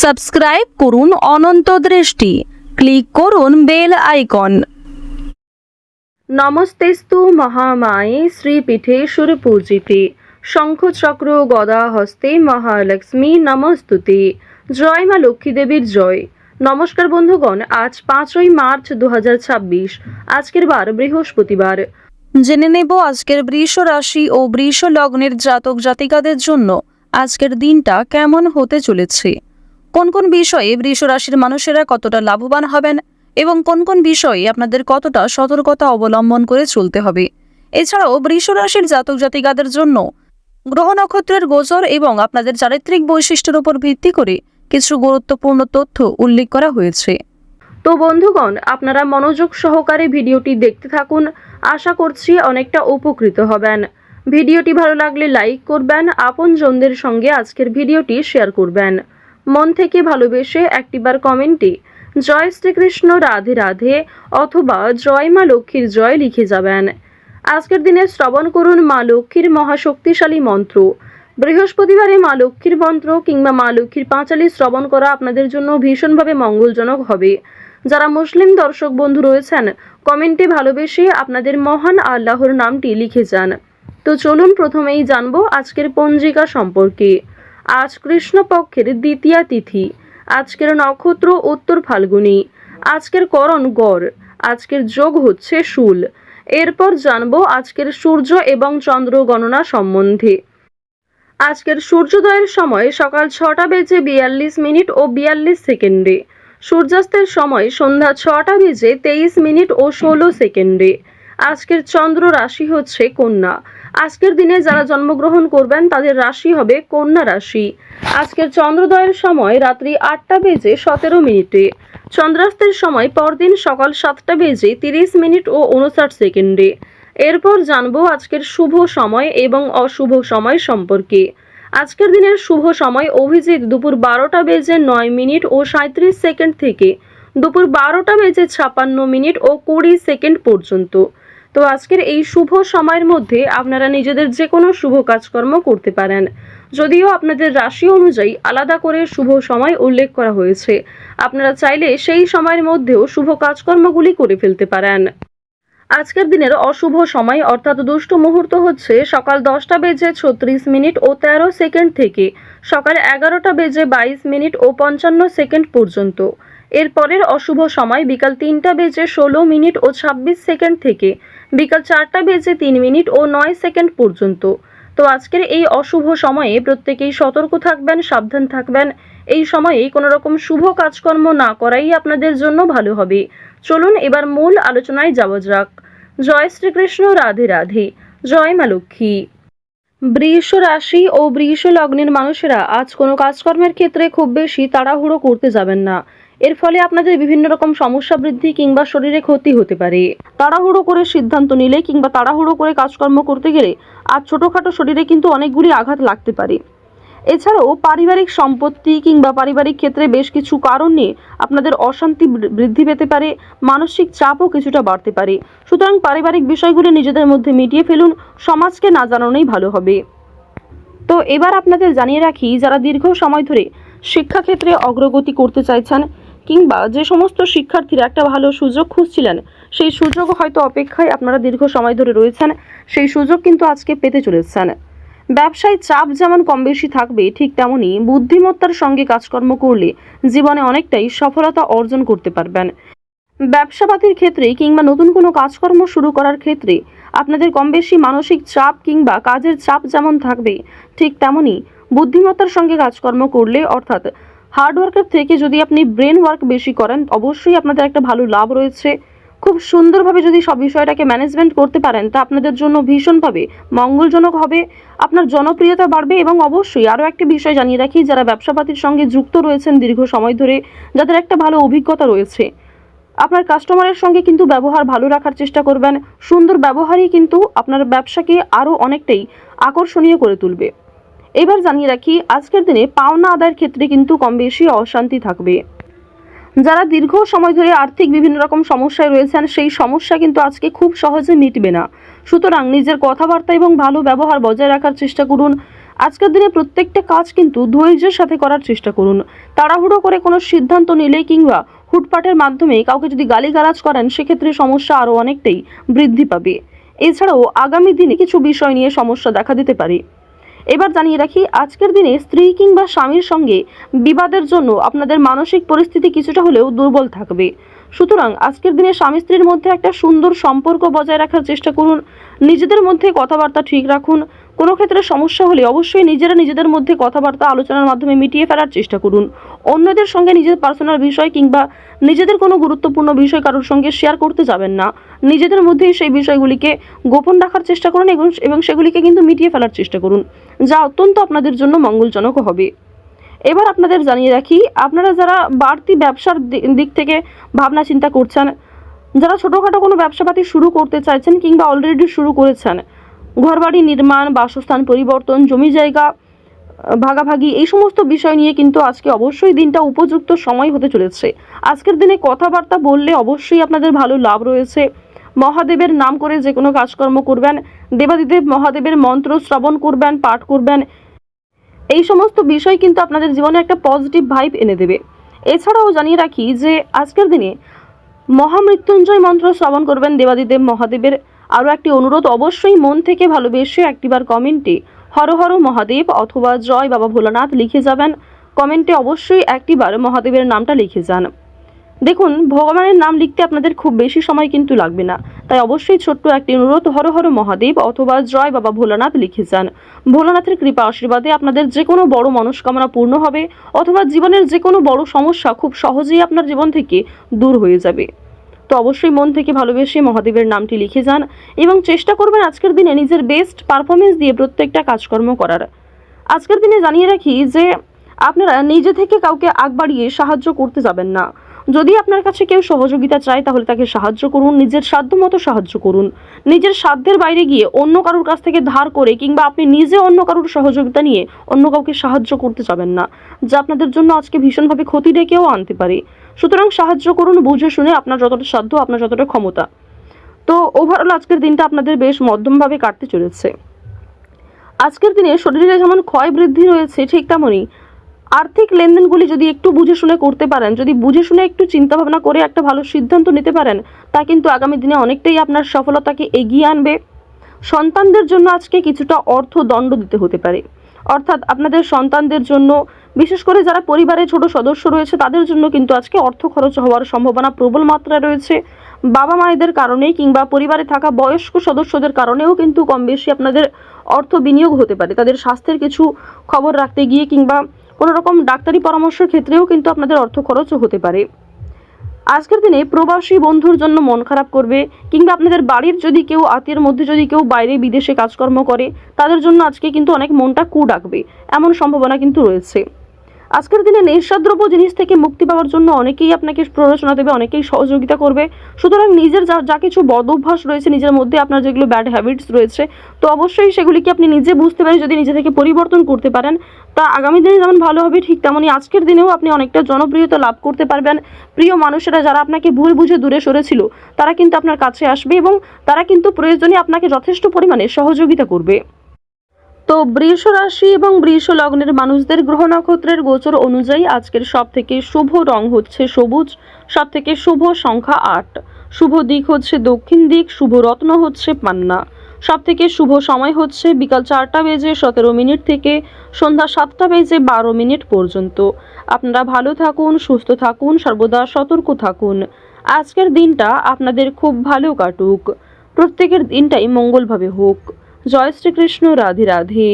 Subscribe করুন অনন্ত দৃষ্টি, click করুন বেল আইকন। নমস্তেস্তু মহামায়ে শ্রীপীঠেশ্বর পূজিতে শঙ্খচক্র গদা হস্তে মহালক্ষ্মী নমস্তুতে। জয় মা লক্ষ্মী দেবীর জয়। নমস্কার বন্ধুগণ, আজ 5ই মার্চ 2026, আজকের বার বৃহস্পতিবার। জেনে নেব আজকের বৃষ রাশি ও বৃষ লগ্নের জাতক জাতিকাদের জন্য আজকের দিনটা কেমন হতে চলেছে, কোন কোন বিষয়ে বৃষ রাশির মানুষেরা কতটা লাভবান হবেন এবং কোন কোন বিষয়ে আপনাদের কতটা সতর্কতা অবলম্বন করে চলতে হবে। এছাড়াও বৃষ রাশির জাতক জাতিকাদের জন্য গ্রহ নক্ষত্রের গোচর এবং আপনাদের চারিত্রিক বৈশিষ্ট্যের উপর ভিত্তি করে কিছু গুরুত্বপূর্ণ তথ্য উল্লেখ করা হয়েছে। তো বন্ধুগণ, আপনারা মনোযোগ সহকারে ভিডিওটি দেখতে থাকুন, আশা করছি অনেকটা উপকৃত হবেন। ভিডিওটি ভালো লাগলে লাইক করবেন, আপনজনদের সঙ্গে আজকের ভিডিওটি শেয়ার করবেন। মন থেকে ভালোবেসে একটিবার কমেন্টে জয় শ্রীকৃষ্ণ রাধে রাধে অথবা জয় মা লক্ষ্মীর জয় লিখে যাবেন। আজকের দিনে শ্রবণ করুন মা লক্ষ্মীর মহাশক্তিশালী মন্ত্র। বৃহস্পতিবারে মা লক্ষ্মীর মন্ত্র কিংবা মা লক্ষ্মীর পাঁচালী শ্রবণ করা আপনাদের জন্য ভীষণভাবে মঙ্গলজনক হবে। যারা মুসলিম দর্শক বন্ধু রয়েছেন, কমেন্টে ভালোবেসে আপনাদের মহান আল্লাহর নামটি লিখে যান। তো চলুন প্রথমেই জানবো আজকের পঞ্জিকা সম্পর্কে। আজ কৃষ্ণপক্ষের দ্বিতীয়া তিথি, আজকের নক্ষত্র উত্তর ফাল্গুনী, আজকের করণ গড়, আজকের যোগ হচ্ছে শূল। এরপর জানবো আজকের সূর্য এবং চন্দ্র গণনা সম্বন্ধে। আজকের সূর্যোদয়ের সময় সকাল 6:42 ও 42 সেকেন্ডে, সূর্যাস্তের সময় সন্ধ্যা 6:23 ও 16 সেকেন্ডে। আজকের চন্দ্র রাশি হচ্ছে কন্যা। আজকের দিনে যারা জন্মগ্রহণ করবেন তাদের রাশি হবে কন্যা রাশি। আজকের চন্দ্রোদয়ের সময় রাত্রি 8:17, চন্দ্রাস্তের সময় পরদিন সকাল 7:30 ও 59 সেকেন্ডে। এরপর জানবো আজকের শুভ সময় এবং অশুভ সময় সম্পর্কে। আজকের দিনের শুভ সময় অভিজিৎ দুপুর 12:09 ও 37 সেকেন্ড থেকে দুপুর 12:56 ও 20 সেকেন্ড পর্যন্ত। তো আজকের এই শুভ সময়ের মধ্যে আপনারা নিজেদের যে কোনো শুভ কাজকর্ম করতে পারেন, যদিও আপনাদের রাশি অনুযায়ী আলাদা করে শুভ সময় উল্লেখ করা হয়েছে। আপনারা চাইলে সেই সময়ের মধ্যেও শুভ কাজকর্মগুলি করে ফেলতে পারেন। আজকের দিনের অশুভ সময় অর্থাৎ দুষ্ট মুহূর্ত হচ্ছে সকাল 10:36 ও 13 সেকেন্ড থেকে সকাল 11:22 ও 55 সেকেন্ড পর্যন্ত। এরপরের অশুভ সময় বিকাল 3:16 ও 26 সেকেন্ড থেকে বিকাল 4:03 ও 9 সেকেন্ড পর্যন্ত। তো আজকের এই অশুভ সময়ে প্রত্যেকেই সতর্ক থাকবেন, সাবধান থাকবেন। এই সময়ে কোনো রকম শুভ কাজকর্ম না করাই আপনাদের জন্য ভালো হবে। চলুন এবার মূল আলোচনায় যাওয়া যাক। জয় শ্রীকৃষ্ণ রাধে রাধে, জয় মা লক্ষ্মী। বৃষ রাশি ও বৃষ লগ্নের মানুষেরা আজ কোনো কাজকর্মের ক্ষেত্রে খুব বেশি তাড়াহুড়ো করতে যাবেন না। এর ফলে আপনাদের বিভিন্ন রকম সমস্যা বৃদ্ধি কিংবা শরীরে ক্ষতি হতে পারে। তাড়াহুড়ো করে সিদ্ধান্ত নিলে কিংবা তাড়াহুড়ো করে কাজকর্ম করতে গেলে আজ ছোটোখাটো শরীরে কিন্তু অনেকগুলি আঘাত লাগতে পারে। এছাড়াও পারিবারিক সম্পত্তি কিংবা পারিবারিক ক্ষেত্রে বেশ কিছু কারণ নিয়ে আপনাদের অশান্তি বৃদ্ধি পেতে পারে, মানসিক চাপও কিছুটা বাড়তে পারে। সুতরাং পারিবারিক বিষয়গুলি নিজেদের মধ্যে মিটিয়ে ফেলুন, সমাজকে না জানানোই ভালো হবে। তো এবার আপনাদের জানিয়ে রাখি, যারা দীর্ঘ সময় ধরে শিক্ষাক্ষেত্রে অগ্রগতি করতে চাইছেন কিংবা যে সমস্ত শিক্ষার্থীরা একটা ভালো সুযোগ খুঁজছিলেন, সেই সুযোগ হয়তো অপেক্ষায় আপনারা দীর্ঘ সময় ধরে রয়েছেন, সেই সুযোগ কিন্তু আজকে পেতে চলেছেন। ব্যবসায় চাপ যেমন কম বেশি থাকবে, ঠিক তেমনই বুদ্ধিমত্তার সঙ্গে কাজকর্ম করলে জীবনে অনেকটাই সফলতা অর্জন করতে পারবেন। ব্যবসাপাতির ক্ষেত্রে কিংবা নতুন কোনো কাজকর্ম শুরু করার ক্ষেত্রে আপনাদের কম বেশি মানসিক চাপ কিংবা কাজের চাপ যেমন থাকবে, ঠিক তেমনই বুদ্ধিমত্তার সঙ্গে কাজকর্ম করলে অর্থাৎ হার্ডওয়ার্কের থেকে যদি আপনি ব্রেন ওয়ার্ক বেশি করেন, অবশ্যই আপনাদের একটা ভালো লাভ রয়েছে। খুব সুন্দরভাবে যদি সব বিষয়টাকে ম্যানেজমেন্ট করতে পারেন, তা আপনাদের জন্য ভীষণভাবে মঙ্গলজনক হবে। আপনার জনপ্রিয়তা বাড়বে এবং অবশ্যই আরও একটি বিষয় জানিয়ে রাখি, যারা ব্যবসাপাতির সঙ্গে যুক্ত রয়েছেন দীর্ঘ সময় ধরে, যাদের একটা ভালো অভিজ্ঞতা রয়েছে, আপনার কাস্টমারের সঙ্গে কিন্তু ব্যবহার ভালো রাখার চেষ্টা করবেন। সুন্দর ব্যবহারই কিন্তু আপনার ব্যবসাকে আরও অনেকটাই আকর্ষণীয় করে তুলবে। এবার জানিয়ে রাখি, আজকের দিনে পাওনা আদায়ের ক্ষেত্রে কিন্তু কম বেশি অশান্তি থাকবে। যারা দীর্ঘ সময় ধরে আর্থিক বিভিন্ন রকম সমস্যায় রয়েছেন, সেই সমস্যা কিন্তু আজকে খুব সহজে মিটবে না। সুতরাং নিজের কথাবার্তা এবং ভালো ব্যবহার বজায় রাখার চেষ্টা করুন। আজকের দিনে প্রত্যেকটা কাজ কিন্তু ধৈর্যের সাথে করার চেষ্টা করুন। তাড়াহুড়ো করে কোনো সিদ্ধান্ত নিলে কিংবা হুটপাটের মাধ্যমে কাউকে যদি গালিগালাজ করেন, সেক্ষেত্রে সমস্যা আরও অনেকটাই বৃদ্ধি পাবে। এছাড়াও আগামী দিনে কিছু বিষয় নিয়ে সমস্যা দেখা দিতে পারে। এবার জানিয়ে রাখি, আজকের দিনে স্ত্রী কিংবা স্বামীর সঙ্গে বিবাদের জন্য আপনাদের মানসিক পরিস্থিতি কিছুটা হলেও দুর্বল থাকবে। সুতরাং আজকের দিনে স্বামী স্ত্রীর মধ্যে একটা সুন্দর সম্পর্ক বজায় রাখার চেষ্টা করুন। নিজেদের মধ্যে কথাবার্তা ঠিক রাখুন। কোনো ক্ষেত্রে সমস্যা হলে অবশ্যই নিজেরা নিজেদের মধ্যে কথাবার্তা আলোচনার মাধ্যমে মিটিয়ে ফেলার চেষ্টা করুন। অন্যদের সঙ্গে নিজের পার্সোনাল বিষয় কিংবা নিজেদের কোনো গুরুত্বপূর্ণ বিষয় কারোর সঙ্গে শেয়ার করতে যাবেন না। নিজেদের মধ্যেই সেই বিষয়গুলিকে গোপন রাখার চেষ্টা করুন এবং সেগুলিকে কিন্তু মিটিয়ে ফেলার চেষ্টা করুন, যা অত্যন্ত আপনাদের জন্য মঙ্গলজনক হবে। এবার আপনাদের জানিয়ে রাখি, আপনারা যারা বাড়তি ব্যবসার দিক থেকে ভাবনা চিন্তা করছেন, যারা ছোটোখাটো কোনো ব্যবসাপাতি শুরু করতে চাইছেন কিংবা অলরেডি শুরু করেছেন, ঘরবাড়ি নির্মাণ, বাসস্থান পরিবর্তন, জমি জায়গা ভাগাভাগি, এই সমস্ত বিষয় নিয়ে কিন্তু আজকে অবশ্যই দিনটা উপযুক্ত সময় হতে চলেছে। আজকের দিনে কথাবার্তা বললে অবশ্যই আপনাদের ভালো লাভ রয়েছে। মহাদেবের নাম করে যে কোনো কাজকর্ম করবেন, দেবাদিদেব মহাদেবের মন্ত্র শ্রবণ করবেন, পাঠ করবেন, এই সমস্ত বিষয় কিন্তু আপনাদের জীবনে একটা পজিটিভ ভাইব এনে দেবে। এছাড়াও জানিয়ে রাখি যে আজকের দিনে মহামৃত্যুঞ্জয় মন্ত্র শ্রবণ করবেন দেবাদিদেব মহাদেবের। আরও একটি অনুরোধ, অবশ্যই মন থেকে ভালোবেসে একটিবার কমেন্টে হর হর মহাদেব অথবা জয় বাবা ভোলানাথ লিখে যাবেন। কমেন্টে অবশ্যই একটিবার মহাদেবের নামটা লিখে যান। দেখুন, ভগবানের নাম লিখতে আপনাদের খুব বেশি সময় কিন্তু লাগবে না, তাই অবশ্যই ছোট্ট একটি অনুরোধ, হর হর মহাদেব অথবা জয় বাবা ভোলানাথ লিখে যান। ভোলানাথের কৃপা আশীর্বাদে আপনাদের যে কোনো বড় মনস্কামনা পূর্ণ হবে অথবা জীবনের যে কোনো বড় সমস্যা খুব সহজেই আপনার জীবন থেকে দূর হয়ে যাবে। তো অবশ্যই মন থেকে ভালোবেসে মহাদেবের নামটি লিখে যান এবং চেষ্টা করবেন আজকের দিনে নিজের বেস্ট পারফরমেন্স দিয়ে প্রত্যেকটা কাজকর্ম করার। আজকের দিনে জানিয়ে রাখি যে আপনারা নিজে থেকে কাউকে আগ বাড়িয়ে সাহায্য করতে যাবেন না। যদি আপনার কাছে কেউ সহযোগিতা চায় তাহলে তাকে সাহায্য করুন, নিজের সাধ্যমতো সাহায্য করুন। নিজের সাধ্যের বাইরে গিয়ে অন্য কারোর কাছ থেকে ধার করে কিংবা আপনি নিজে অন্য কারোর সহযোগিতা নিয়ে অন্য কাউকে সাহায্য করতে যাবেন না, যা আপনাদের জন্য আজকে ভীষণভাবে ক্ষতি ডেকেও আনতে পারে। সুতরাং সাহায্য করুন বুঝে শুনে, আপনার যতটা সাধ্য, আপনার যতটা ক্ষমতা। তো ওভারঅল আজকের দিনটা আপনাদের বেশ মধ্যমভাবে কাটতে চলেছে। আজকের দিনে শরীরে যেমন ক্ষয় বৃদ্ধি রয়েছে, ঠিক তেমনই আর্থিক লেনদেনগুলি যদি একটু বুঝে শুনে করতে পারেন, যদি বুঝে শুনে একটু চিন্তাভাবনা করে একটা ভালো সিদ্ধান্ত নিতে পারেন, তা কিন্তু আগামী দিনে অনেকটাই আপনার সফলতাকে এগিয়ে আনবে। সন্তানদের জন্য আজকে কিছুটা অর্থ দণ্ড দিতে হতে পারে, অর্থাৎ আপনাদের সন্তানদের জন্য, বিশেষ করে যারা পরিবারের ছোট সদস্য রয়েছে তাদের জন্য কিন্তু আজকে অর্থ খরচ হওয়ার সম্ভাবনা প্রবল মাত্রায় রয়েছে। বাবা মায়েদের কারণেই কিংবা পরিবারে থাকা বয়স্ক সদস্যদের কারণেও কিন্তু কম বেশি আপনাদের অর্থ বিনিয়োগ হতে পারে। তাদের স্বাস্থ্যের কিছু খবর রাখতে গিয়ে কিংবা কোনো রকম ডাক্তারি পরামর্শের ক্ষেত্রেও কিন্তু আপনাদের অর্থ খরচও হতে পারে। আজকের দিনে প্রবাসী বন্ধুর জন্য মন খারাপ করবে কিংবা আপনাদের বাড়ির যদি কেউ আত্মীয়ের মধ্যে যদি কেউ বাইরে বিদেশে কাজকর্ম করে, তাদের জন্য আজকে কিন্তু অনেক মনটা কু ডাকবে, এমন সম্ভাবনা কিন্তু রয়েছে। আজকের দিনে নেশাদ্রব্য জিনিস থেকে মুক্তি পাওয়ার জন্য অনেকেই আপনাকে প্ররোচনা দেবে, অনেকেই সহযোগিতা করবে। সুতরাং নিজের যা কিছু বদ অভ্যাস রয়েছে নিজের মধ্যে, আপনার যেগুলো ব্যাড হ্যাবিটস রয়েছে, তো অবশ্যই সেগুলিকে আপনি নিজে বুঝতে পারেন, যদি নিজে থেকে পরিবর্তন করতে পারেন, তা আগামী দিনে যেমন ভালো হবে, ঠিক তেমনই আজকের দিনেও আপনি অনেকটা জনপ্রিয়তা লাভ করতে পারবেন। প্রিয় মানুষেরা যারা আপনাকে ভুল বুঝে দূরে সরেছিল, তারা কিন্তু আপনার কাছে আসবে এবং তারা কিন্তু প্রয়োজনে আপনাকে যথেষ্ট পরিমাণে সহযোগিতা করবে। তো বৃষ রাশি এবং বৃষ লগ্নের মানুষদের গ্রহ নক্ষত্রের গোচর অনুযায়ী আজকের সব থেকে শুভ রং হচ্ছে সবুজ, সব থেকে শুভ সংখ্যা 8, শুভ দিক হচ্ছে দক্ষিণ দিক, শুভ রত্ন হচ্ছে পান্না, সব থেকে শুভ সময় হচ্ছে বিকাল 4:17 থেকে সন্ধ্যা 7:12 পর্যন্ত। আপনারা ভালো থাকুন, সুস্থ থাকুন, সর্বদা সতর্ক থাকুন। আজকের দিনটা আপনাদের খুব ভালো কাটুক, প্রত্যেকের দিনটাই মঙ্গলভাবে হোক। জয় শ্রীকৃষ্ণ, রাধে রাধে।